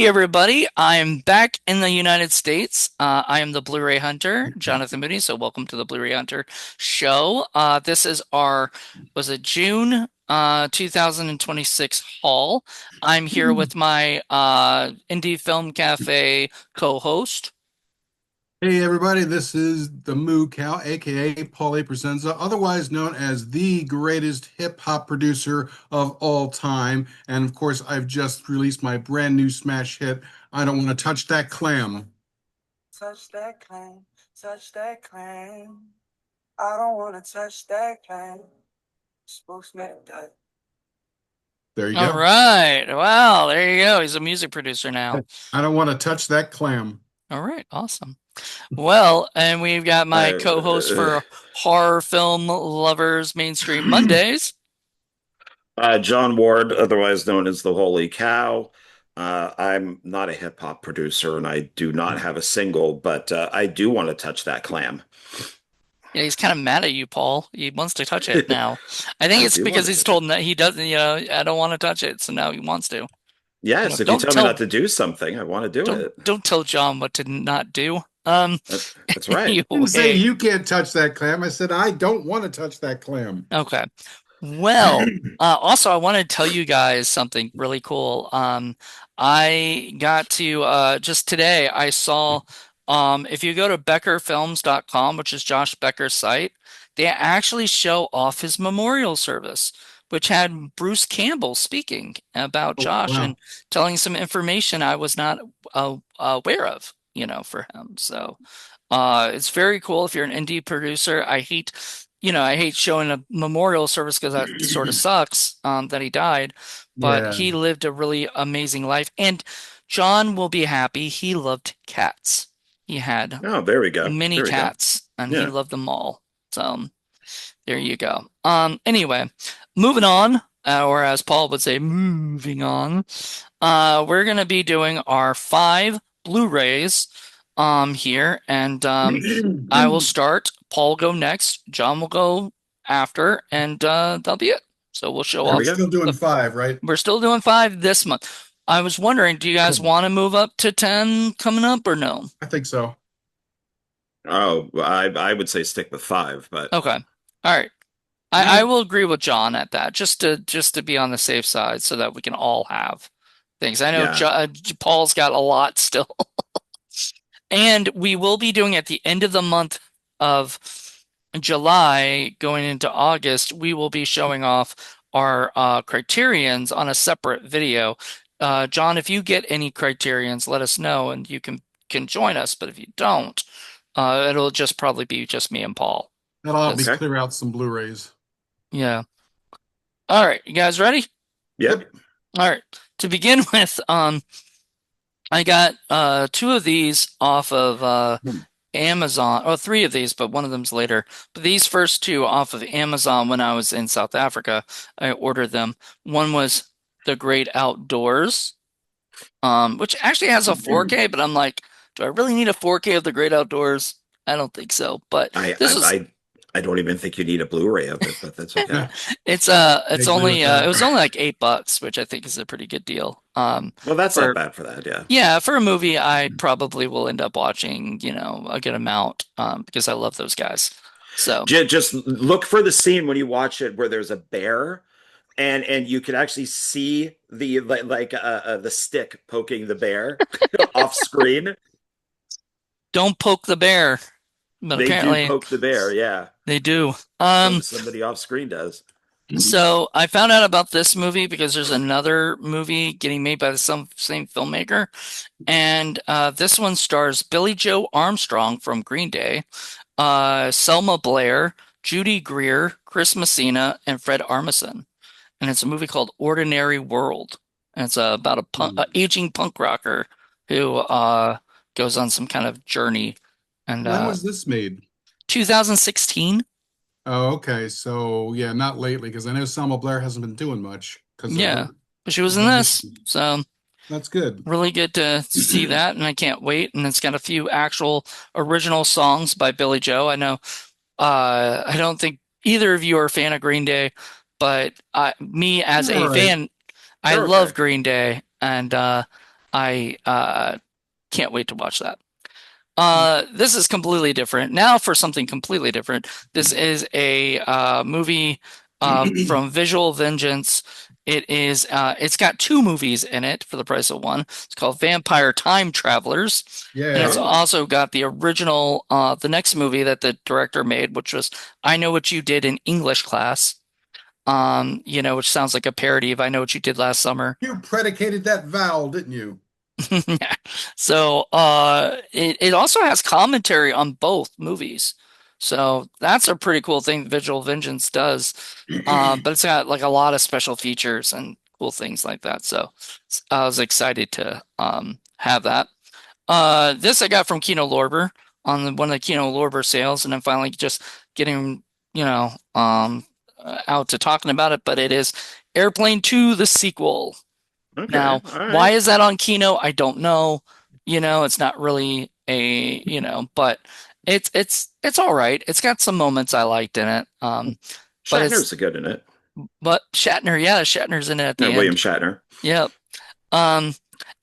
Hey everybody, I'm back in the United States. I am the Blu Ray Hunter, Jonathan Moody. So welcome to the Blu Ray Hunter show. This is our, was it June 2026 haul. I'm here with my Indie Film Cafe co-host. Hey everybody, this is the Moo Cow, aka Paul A. Presenza, otherwise known as the greatest hip hop producer of all time. And of course, I've just released my brand new smash hit, I Don't Want to Touch That Clam. Touch that clam, touch that clam. I don't wanna touch that clam. Spokesman done. There you All go. right. Wow, there you go. He's a music producer now. I don't want to touch that clam. All right, awesome. Well, and we've got my co-host Uh, for Horror Film Lovers Mainstream Mondays. John Ward, otherwise known as the Holy Cow. I'm not a hip hop producer and I do not have a single, but I do want to touch that clam. Yeah, he's kind of mad at you, Paul. He wants to touch it now. I think I it's do want because to he's touch it. told him that he doesn't, I don't want to touch it, so now he wants to. Yes, if you Don't tell me tell not to do something, I want to do it. don't tell John what to not do. That's right. I didn't say Anyway, you can't touch that clam. I said I don't want to touch that clam. okay. Well, also I want to tell you guys something really cool. I got to just today I saw if you go to beckerfilms.com, which is Josh Becker's site, they actually show off his memorial service, which had Bruce Campbell speaking about Oh, Josh and wow. telling some information I was not aware of, for him. So it's very cool if you're an indie producer. I hate showing a memorial service because that sort of sucks that he died, but Yeah. he lived a really amazing life. And John will be happy. He loved cats. He had Oh, there we go. many There we go. cats and he Yeah. loved them all. So there you go. Anyway, moving on, or as Paul would say, moving on. We're gonna be doing our five Blu-rays here, and I will start. Paul will go next. John will go after, and that'll be it. So we'll show There We're we off. go. still doing The, five, right? we're still doing five this month. I was wondering, do you guys Cool. want to move up to 10 coming up or no? I think so. Oh, I would say stick with five, but Okay. All right. I Yeah. will agree with John at that, just to be on the safe side, so that we can all have things. I know yeah. Paul's got a lot still, and we will be doing at the end of the month of July, going into August. We will be showing off our criterions on a separate video. John, if you get any criterions, let us know, and you can join us. But if you don't, it'll just probably be just me and Paul. That'll help me Because Okay. clear out some Blu-rays. yeah. All right, you guys ready? Yep. Yep. All right. To begin with, I got two of these off of Amazon, or three of these, but one of them's later. But these first two off of Amazon when I was in South Africa, I ordered them. One was The Great Outdoors, which actually has a 4K, but I'm like, do I really need a 4K of The Great Outdoors? I don't think so. But I, this I was I I don't even think you need a Blu-ray of it, but that's okay. Yeah, I it's agree with only it that. was only like $8, which I think is a pretty good deal. Well, that's not For bad for that, yeah. Yeah, for a movie, I probably will end up watching, a good amount, because I love those guys. So Just look for the scene when you watch it where there's a bear and you can actually see the stick poking the bear off screen. don't poke the bear, but They do apparently poke the bear, yeah. they do. Somebody off screen does. So I found out about this movie because there's another movie getting made by the same filmmaker, and this one stars Billy Joe Armstrong from Green Day, Selma Blair, Judy Greer, Chris Messina, and Fred Armisen. And it's a movie called Ordinary World. And it's about a aging punk rocker who goes on some kind of journey. And When was this made? 2016, Oh, okay. So yeah, not lately because I know Selma Blair hasn't been doing much because of yeah, her. but she was in Well, this, so that's good. really good to see that, and I can't wait. And it's got a few actual original songs by Billy Joe. I know, I don't think either of you are a fan of Green Day, but me as All a right. fan, I They're love okay. Green Day, and I can't wait to watch that. This is completely different. Now for something completely different. This is a movie from Visual Vengeance. It's got two movies in it for the price of one. It's called Vampire Time Travelers, and it's Yeah. Oh, also got the original the next movie that the director made, which was I Know What You Did in English Class. Which sounds like a parody of I Know What You Did Last Summer. You predicated that vowel, didn't you? So it also has commentary on both movies. So that's a pretty cool thing Visual Vengeance does. But it's got like a lot of special features and cool things like that. So I was excited to have that. This I got from Kino Lorber on one of the Kino Lorber sales, and I'm finally just getting, out to talking about it. But it is Airplane 2, the sequel. okay. Now, All why right. is that on Kino? I don't know. It's not really but it's all right. It's got some moments I liked in it. But it's Shatner's good in it. but Shatner, yeah, Shatner's in it at Yeah, the William end. Shatner. Yep. Um,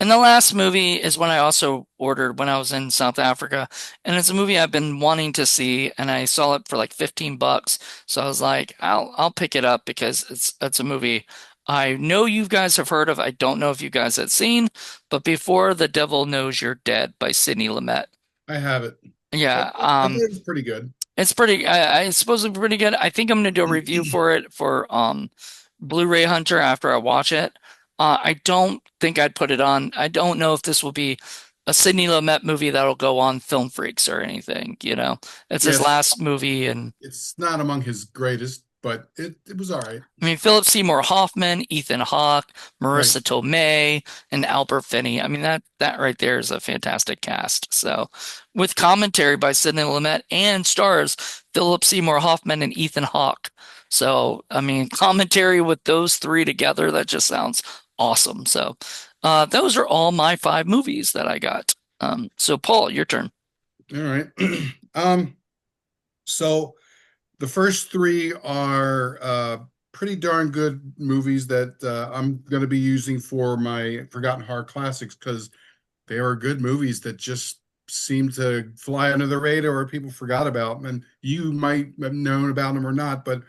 and the last movie is one I also ordered when I was in South Africa, and it's a movie I've been wanting to see, and I saw it for like $15. So I was like, I'll pick it up because it's a movie I know you guys have heard of. I don't know if you guys have seen, but Before the Devil Knows You're Dead by Sidney Lumet. I have it. Yeah, I think it's pretty good. it's pretty. It's supposed to be pretty good. I think I'm gonna do a review for it for Blu Ray Hunter after I watch it. I don't think I'd put it on. I don't know if this will be a Sidney Lumet movie that'll go on Film Freaks or anything. It's his Yes, last movie, and it's not among his greatest, but it was all right. I mean Philip Seymour Hoffman, Ethan Hawke, Right. Marissa Tomei, and Albert Finney. I mean that right there is a fantastic cast. So, with commentary by Sidney Lumet and stars Philip Seymour Hoffman and Ethan Hawke. So, I mean, commentary with those three together, that just sounds awesome. So, those are all my five movies that I got. So Paul, your turn. All right. Um, so the first three are pretty darn good movies that I'm going to be using for my Forgotten Horror Classics because they are good movies that just seem to fly under the radar or people forgot about. And you might have known about them or not, but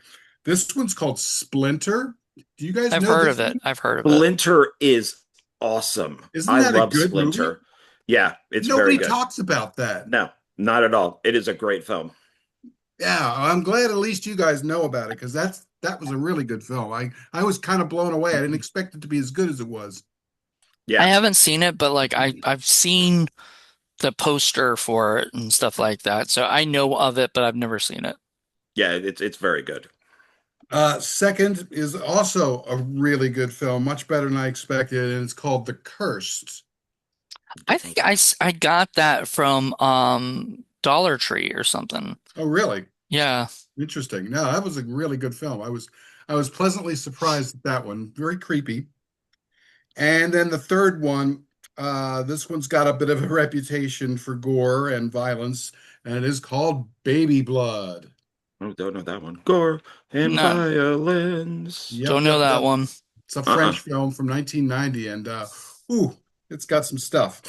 this one's called Splinter. Do you guys I've know heard this of it. one? I've heard of it. Splinter is awesome. Isn't I that a love good movie? Splinter. Yeah, it's very Nobody good. talks about that. No, not at all. It is a great film. Yeah, I'm glad at least you guys know about it because that was a really good film. I was kind of blown away. I didn't expect it to be as good as it was. I Yeah, haven't seen it, but like I've seen the poster for it and stuff like that. So I know of it, but I've never seen it. yeah, it's very good. Second is also a really good film, much better than I expected, and it's called The Cursed. I think I got that from Dollar Tree or something. Oh, really? Yeah. Interesting. No, that was a really good film. I was pleasantly surprised at that one. Very creepy. And then the third one, this one's got a bit of a reputation for gore and violence, and it is called Baby Blood. Oh, don't know that one. Gore and No, Yep, violence. don't know yep, that yep. one. It's a Uh-uh. French film from 1990, and ooh, it's got some stuff.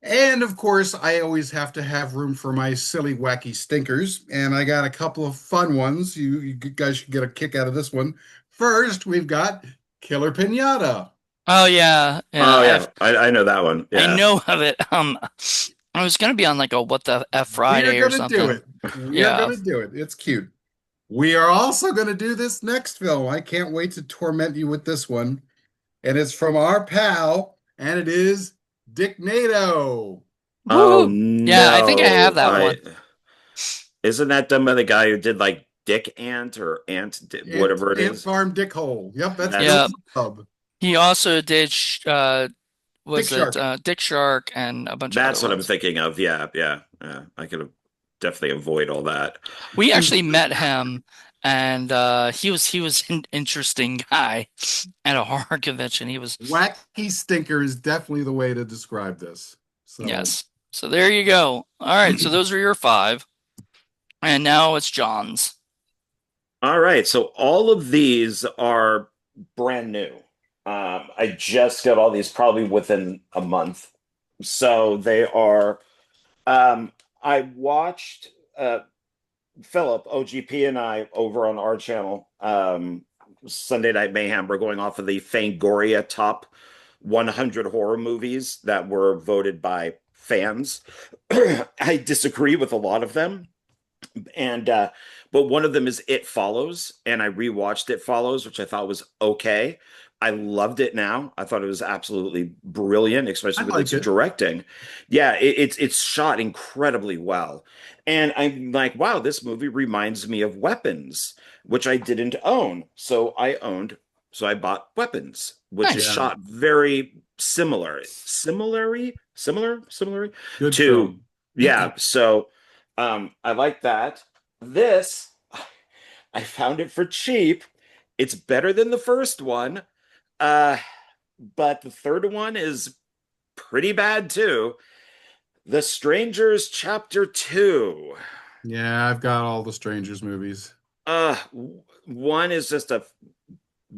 And of course, I always have to have room for my silly, wacky stinkers, and I got a couple of fun ones. You guys should get a kick out of this one. First, we've got Killer Pinata. Oh yeah, yeah. Oh I've yeah, I know that one. I Yeah. know of it. I was gonna be on like a What the F We are Friday or going to do something. it. We are going Yeah. to do it. It's cute. We are also going to do this next film. I can't wait to torment you with this one. And it's from our pal, and it is Dick Nato. Oh Woo. Yeah, I think I have no. that I one. isn't that done by the guy who did like Dick Ant or Ant, whatever it Ant is? Farm Dick Hole. Yep, that's Bill Yeah. That's Club. He also did Dick was it Shark. Dick Shark and a bunch of other that's what I'm ones. thinking of. Yeah, yeah, yeah. I could have definitely avoid all that. We actually met him, and he was an interesting guy at a horror convention. He was Wacky Stinker is definitely the way to describe this. So, yes. So there you go. All right, so those are your five, and now it's John's. All right, so all of these are brand new. I just got all these probably within a month. So they are, I watched Philip, OGP, and I over on our channel, Sunday Night Mayhem. We're going off of the Fangoria top 100 horror movies that were voted by fans. I disagree with a lot of them. And but one of them is It Follows, and I rewatched It Follows, which I thought was okay. I loved it now. I thought it was absolutely brilliant, I especially with like its it. directing. Yeah, it's shot incredibly well. And I'm like, wow, this movie reminds me of Weapons, which I didn't own. So I bought Weapons, which is Nice. Yeah, shot very similar good to, film. yeah. So I like that. This, I found it for cheap. It's better than the first one, uh, but the third one is pretty bad too. The Strangers Chapter 2. Yeah, I've got all the Strangers movies. One is just a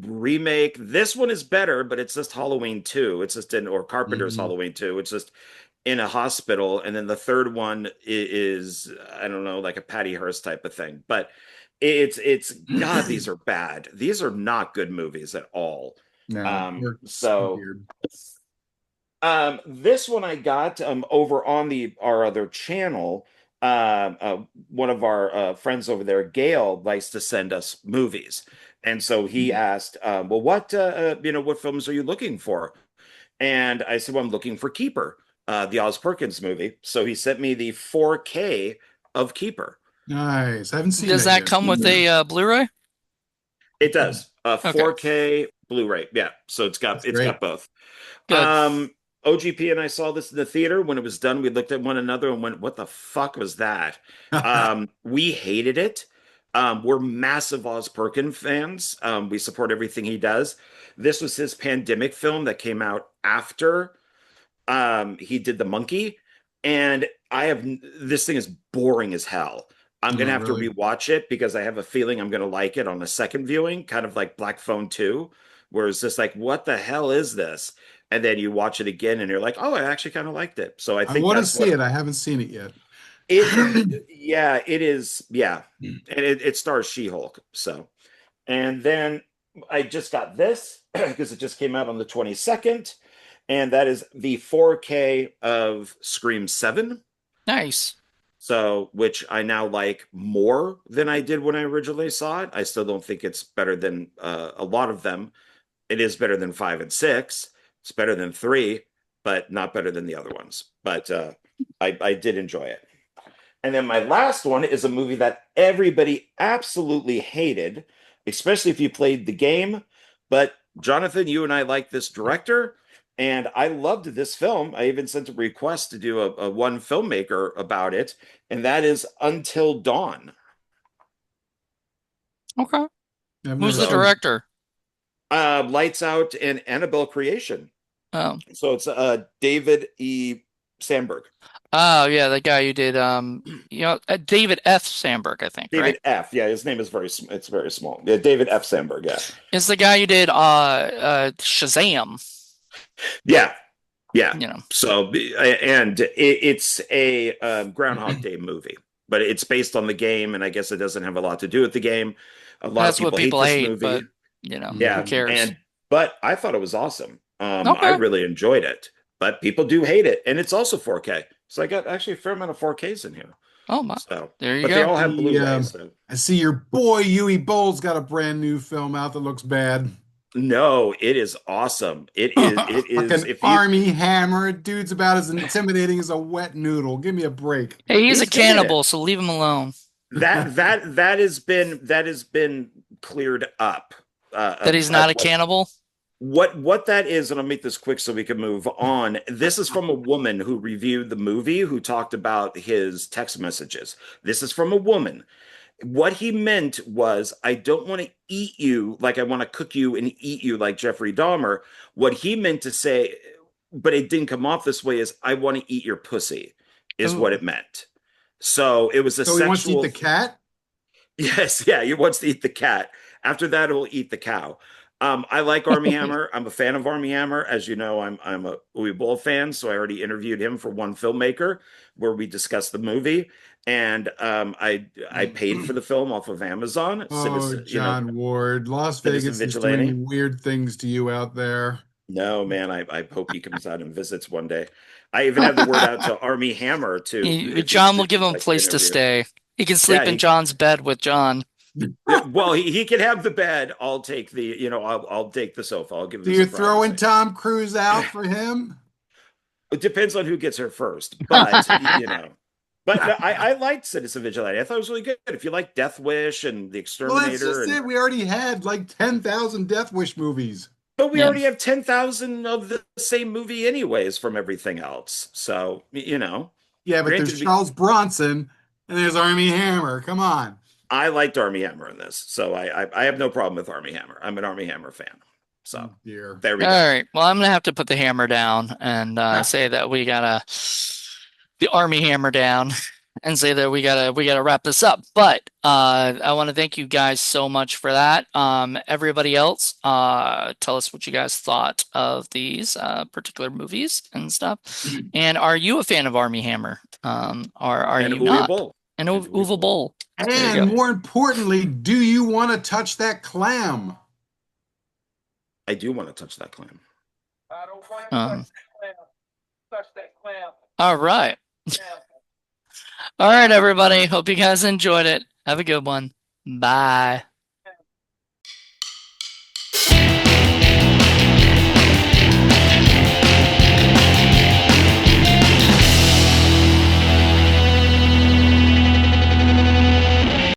remake. This one is better, but it's just Halloween 2. It's just in, or Carpenter's Mhm. Halloween 2. It's just in a hospital. And then the third one is, I don't know, like a Patty Hearst type of thing. But it's God, these are bad. These are not good movies at all. No, they're So weird. this one I got over on the our other channel. One of our friends over there, Gail, likes to send us movies, and so he asked, "Well, what films are you looking for?" And I said, "Well, I'm looking for Keeper, the Oz Perkins movie." So he sent me the 4K of Keeper. Nice. I haven't seen Does that that yet. come with a Blu Ray? It does, Okay, 4K Blu Ray, yeah. So That's it's great. got both. good. Um, OGP and I saw this in the theater. When it was done, we looked at one another and went, "What the fuck was that?" We hated it. We're massive Oz Perkins fans. We support everything he does. This was his pandemic film that came out after he did The Monkey, and this thing is boring as hell. I'm Oh, gonna have to really? rewatch it because I have a feeling I'm gonna like it on a second viewing, kind of like Black Phone 2, where it's just like, what the hell is this? And then you watch it again and you're like, oh, I actually kind of liked it. So I I think want to that's see what it. I haven't seen it yet. yeah, it is. Yeah. And it stars She-Hulk. So, and then I just got this because it just came out on the 22nd, and that is the 4K of Scream 7. Nice. So, which I now like more than I did when I originally saw it. I still don't think it's better than a lot of them. It is better than 5 and 6. It's better than 3, but not better than the other ones. But I did enjoy it. And then my last one is a movie that everybody absolutely hated, especially if you played the game. But Jonathan, you and I like this director, and I loved this film. I even sent a request to do a one filmmaker about it, and that is Until Dawn. Okay. I've Who's never the So seen it. director? Lights Out and Annabelle Creation. Oh, So it's David E. Sandberg. oh yeah, the guy who did David F. Sandberg, I think, right? David F. Yeah, his name is it's very small. Yeah, David F. Sandberg. Yeah. Is the guy who did Shazam, Yeah. Yeah. you know. So, and it's a Groundhog Day movie, but it's based on the game, and I guess it doesn't have a lot to do with the game. A lot of That's what people hate people this hate, movie. but who Yeah, Mhm. cares? but I thought it was awesome. I Okay, really enjoyed it, but people do hate it, and it's also 4K. So I got actually a fair amount of 4Ks in here. oh my, So, there you but they go. all have The Blu-rays. So. I see your boy Yui Bowles got a brand new film out that looks bad. No, it is awesome. It is Fucking if you Army Hammer. Dude's about as intimidating as a wet noodle. Give me a break. Hey, he's a he's good in cannibal, it. so leave him alone. That has been cleared up That he's of not a cannibal. what that is, and I'll make this quick so we can move on. This is from a woman who reviewed the movie who talked about his text messages. This is from a woman. What he meant was, I don't want to eat you like I want to cook you and eat you like Jeffrey Dahmer. What he meant to say, but it didn't come off this way, is I want to eat your pussy, is what Ooh. it meant. So it was a So he wants to eat sexual. the cat? Yes, yeah, he wants to eat the cat. After that, he'll eat the cow. I like Army Hammer. I'm a fan of Army Hammer. As you know, I'm a Uwe Boll fan, so I already interviewed him for One Filmmaker, where we discussed the movie. And I paid for the film off of Amazon. Oh, Citizen, John Ward, Las Citizen Vegas is Vigilante. doing weird things to you out there. No, man, I hope he comes out and visits one day. I even have the word out to Army Hammer to John will if give he'd him a like to place to interview. stay. He can Yeah, sleep in he John's bed with John. yeah, well, he can have the bed. I'll take I'll take the sofa. I'll give So him you're some throwing privacy. Tom Cruise out for him? It depends on who gets her first, but you know. But no, I liked Citizen Vigilante. I thought it was really good. If you like Death Wish and The Well, that's Exterminator, just and it. We already had like 10,000 Death Wish movies. but we Yeah. already have 10,000 of the same movie anyways from everything else. So Yeah, but there's granted, Charles Bronson and there's Army Hammer. Come on. I liked Army Hammer in this, so I have no problem with Army Hammer. I'm an Army Hammer fan. So Oh, dear. there we All go. right. Well, I'm gonna have to put the hammer down and say that we gotta the army hammer down and say that we gotta wrap this up. But I want to thank you guys so much for that. Everybody else, tell us what you guys thought of these particular movies and stuff. And are you a fan of Army Hammer? Or are And you Uwe not? Boll. And And Uwe Uwe Boll. Boll. There you And go. more importantly, do you want to touch that clam? I do want to touch that clam. I don't want to Um, touch that clam. Touch that clam. all right. Clam. All right, everybody. Hope you guys enjoyed it. Have a good one. Bye.